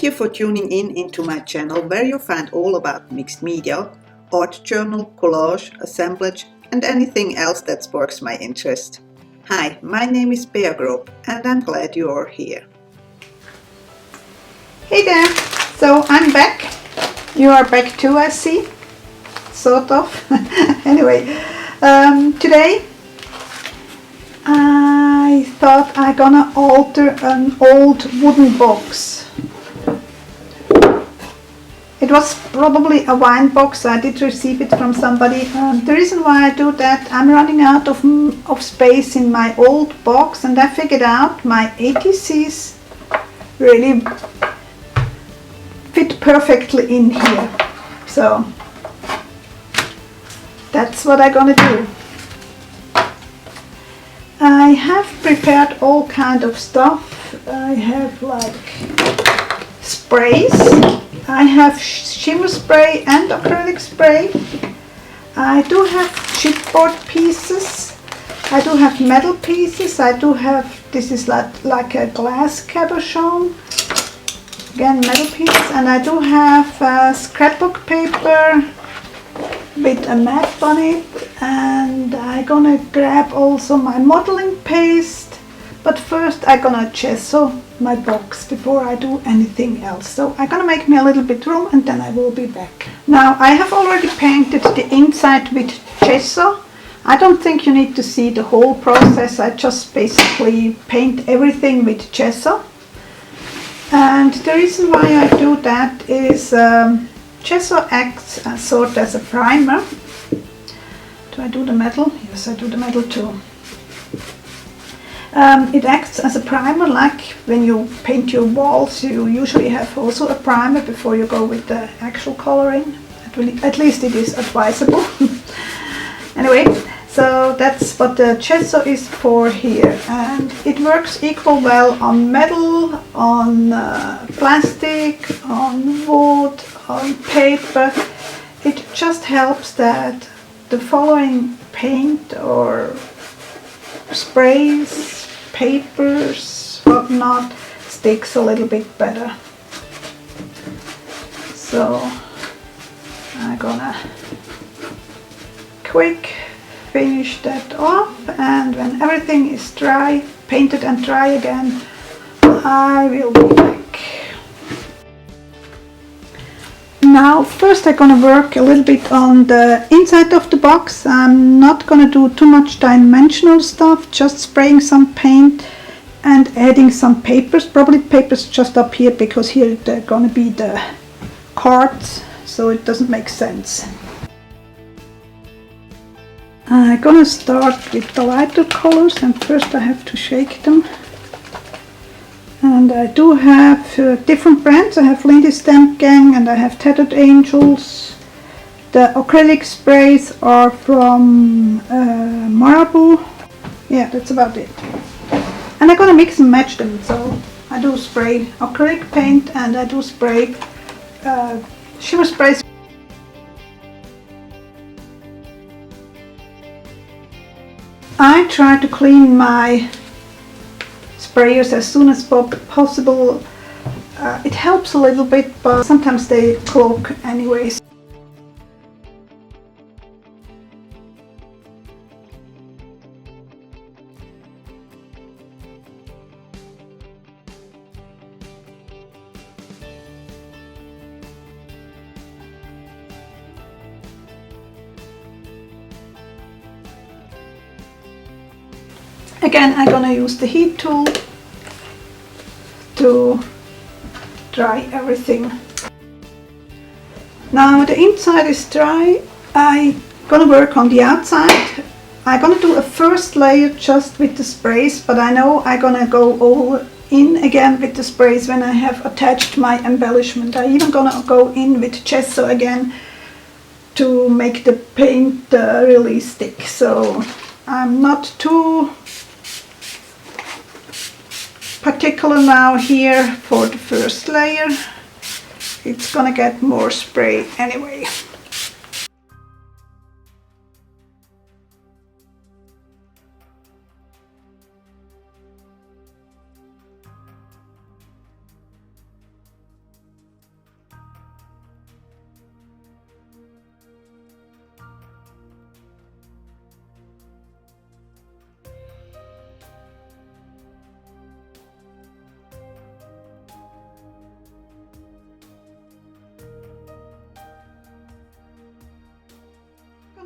you for tuning in into my channel where you'll find all about mixed media, art journal, collage, assemblage and anything else that sparks my interest. Hi, my name is Grob and I'm glad you are here. Hey there, so I'm back. You are back too, I see. Sort of. Anyway, today I thought I'm gonna alter an old wooden box. It was probably a wine box. I did receive it from somebody. The reason why I do that, I'm running out of space in my old box, and I figured out my ATCs really fit perfectly in here. So that's what I'm gonna do. I have prepared all kind of stuff. I have like sprays. I have shimmer spray and acrylic spray. I do have chipboard pieces. I do have metal pieces. I do have, this is like a glass cabochon. Again, metal pieces. And I do have scrapbook paper with a mat on it. And I'm gonna grab also my modeling paste. But first I'm gonna gesso my box before I do anything else. So I'm gonna make me a little bit room and then I will be back. Now I have already painted the inside with gesso. I don't think you need to see the whole process. I just basically paint everything with gesso. And the reason why I do that is gesso acts sort as a primer. Do I do the metal? Yes, I do the metal too. It acts as a primer, like when you paint your walls, you usually have also a primer before you go with the actual coloring. At least it is advisable. Anyway, so that's what the gesso is for here, and it works equal well on metal, on plastic, on wood, on paper. It just helps that the following paint or sprays, papers, whatnot, sticks a little bit better. So I'm gonna quick finish that off, and when everything is dry, painted and dry again, I will be back. Now first I'm gonna work a little bit on the inside of the box. I'm not gonna do too much dimensional stuff, just spraying some paint and adding some papers, probably papers just up here because here they're gonna be the cards, so it doesn't make sense. I'm gonna start with the lighter colors, and first I have to shake them. And I do have different brands. I have Lindy Stamp Gang and I have Tattered Angels. The acrylic sprays are from Marble. Yeah, that's about it. And I'm gonna mix and match them. So I do spray acrylic paint and I do spray shimmer sprays. I try to clean my sprayers as soon as possible. It helps a little bit, but sometimes they clog anyways. Again, I'm gonna use the heat tool to dry everything. Now the inside is dry. I'm gonna work on the outside. I'm gonna do a first layer just with the sprays, but I know I'm gonna go all in again with the sprays when I have attached my embellishment. I'm even gonna go in with gesso again to make the paint really stick. So I'm not too particular now here for the first layer. It's gonna get more spray anyway.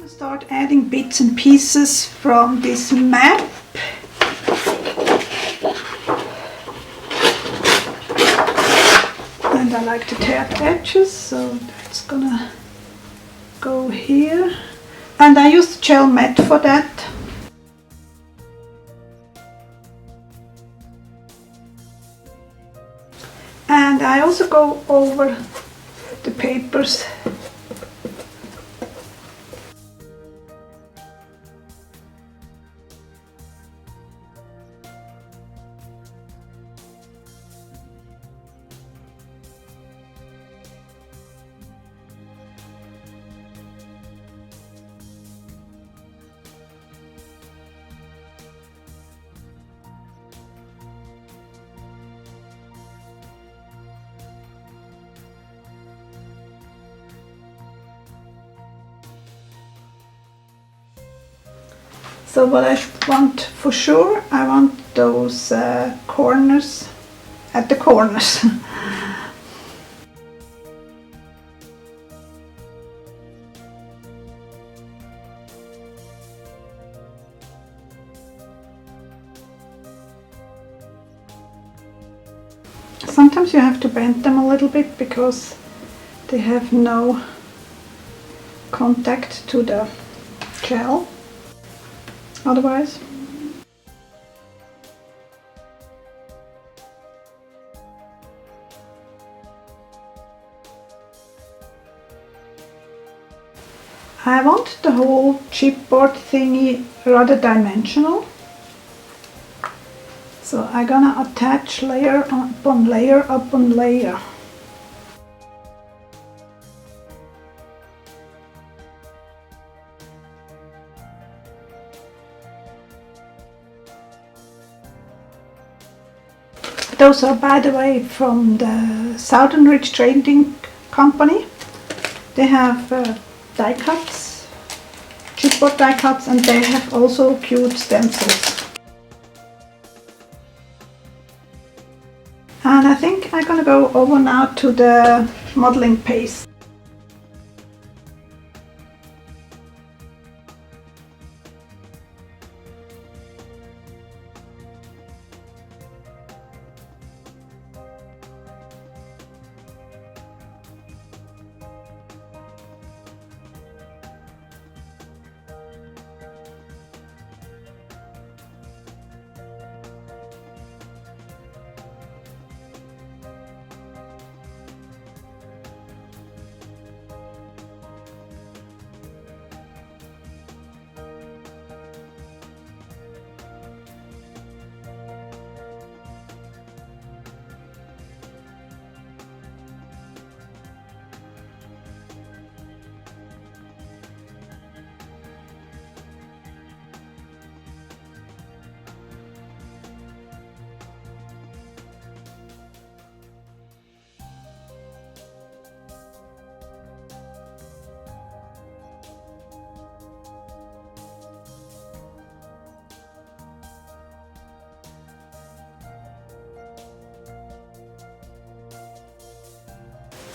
going to start adding bits and pieces from this map. And I like to tear the edges, so that's gonna go here. And I used gel matte for that. And I also go over the papers. So what I want for sure, I want those corners at the corners. Sometimes you have to bend them a little bit because they have no contact to the gel. Otherwise, I want the whole chipboard thingy rather dimensional. So I'm gonna attach layer upon layer upon layer. Those are, by the way, from the Southern Ridge Trading Company. They have die cuts, chipboard die cuts, and they have also cute stencils. And I think I'm gonna go over now to the modeling paste.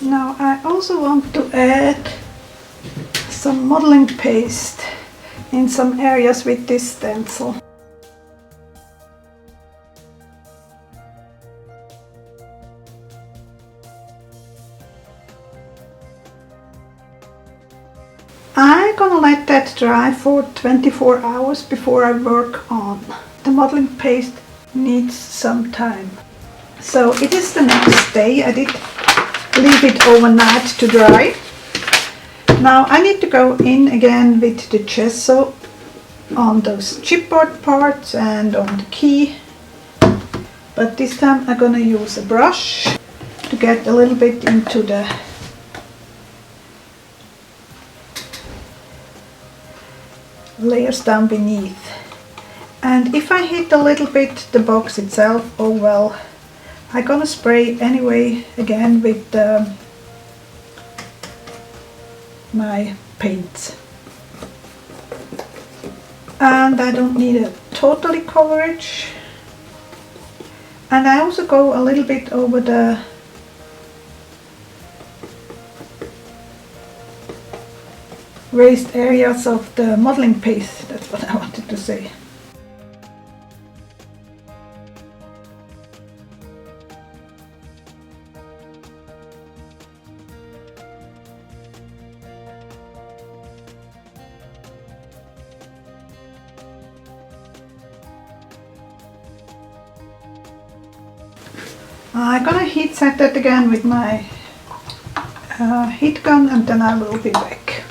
Now I also want to add some modeling paste in some areas with this stencil. I'm gonna let that dry for 24 hours before I work on. The modeling paste needs some time. So it is the next day. I did leave it overnight to dry. Now I need to go in again with the gesso on those chipboard parts and on the key. But this time I'm gonna use a brush to get a little bit into the layers down beneath. And if I hit a little bit the box itself, oh well, I'm gonna spray anyway again with my paints. And I don't need a totally coverage. And I also go a little bit over the raised areas of the modeling piece. That's what I wanted to say. I'm gonna heat set that again with my heat gun, and then I will be back.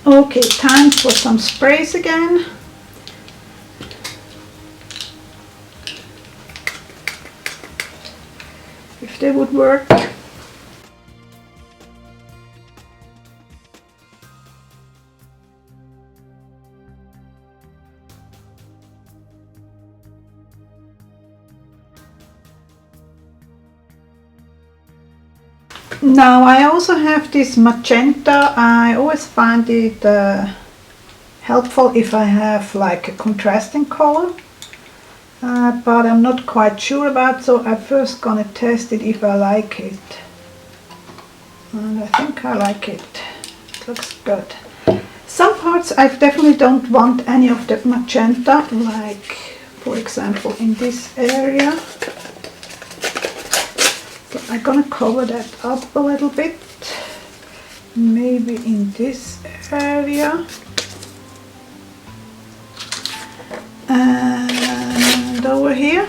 Okay, time for some sprays again. If they would work. Now I also have this magenta. I always find it helpful if I have like a contrasting color, but I'm not quite sure about, so I'm first gonna test it if I like it. And I think I like it. It looks good. Some parts I definitely don't want any of the magenta, like for example in this area. I'm gonna cover that up a little bit, maybe in this area, and over here.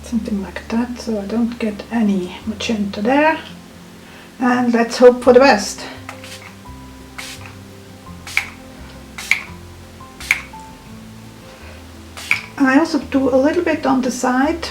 Something like that, so I don't get any magenta there, and let's hope for the best. I also do a little bit on the side.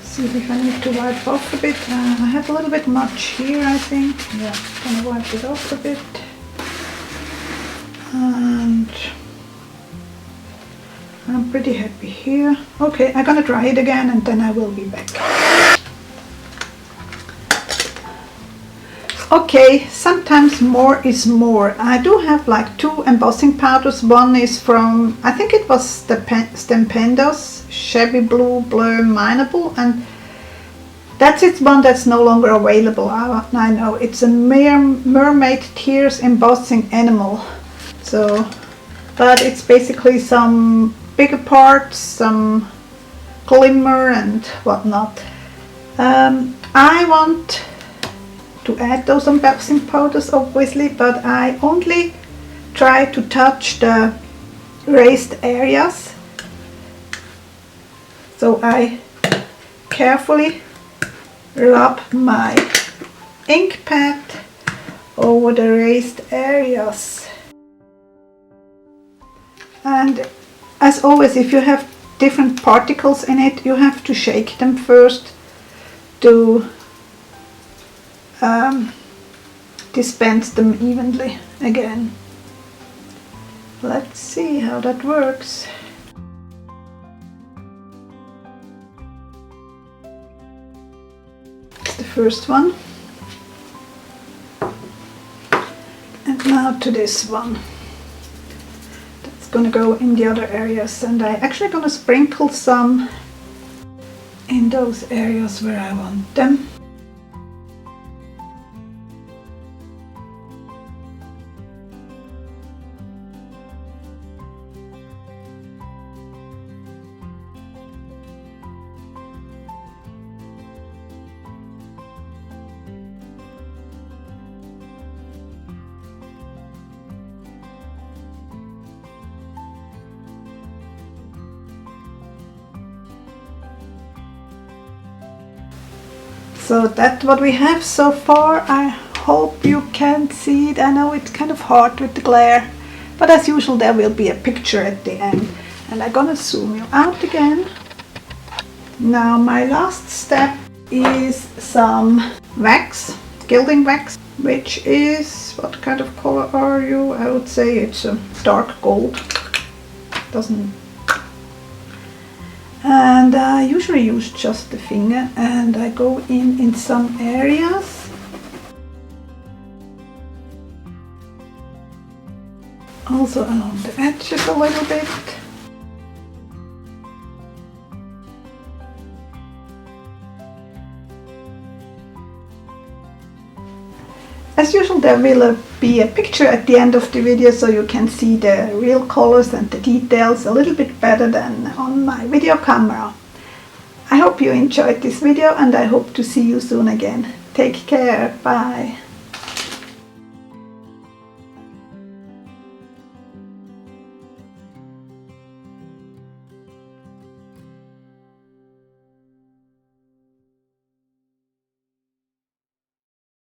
See if I need to wipe off a bit. I have a little bit much here, I think. Yeah, I'm gonna wipe it off a bit. And I'm pretty happy here. Okay, I'm gonna dry it again and then I will be back. Okay, sometimes more is more. I do have like 2 embossing powders. One is from, I think it was the Stempendos Shabby Blue Blur Mineable, and that's it, one that's no longer available. I know it's a Mermaid Tears embossing animal. So, but it's basically some bigger parts, some glimmer and whatnot. I want to add those embossing powders obviously, but I only try to touch the raised areas. So I carefully rub my ink pad over the raised areas. And as always, if you have different particles in it, you have to shake them first to dispense them evenly again. Let's see how that works. The first one, and now to this one. That's gonna go in the other areas, and I actually gonna sprinkle some in those areas where I want them. So that's what we have so far. I hope you can see it. I know it's kind of hard with the glare, but as usual there will be a picture at the end. And I'm gonna zoom you out again. Now my last step is some wax. Gilding Wax, which is, what kind of color are you? I would say it's a dark gold. Doesn't. And I usually use just the finger, and I go in some areas. Also along the edges a little bit. As usual, there will be a picture at the end of the video so you can see the real colors and the details a little bit better than on my video camera. I hope you enjoyed this video and I hope to see you soon again. Take care, bye!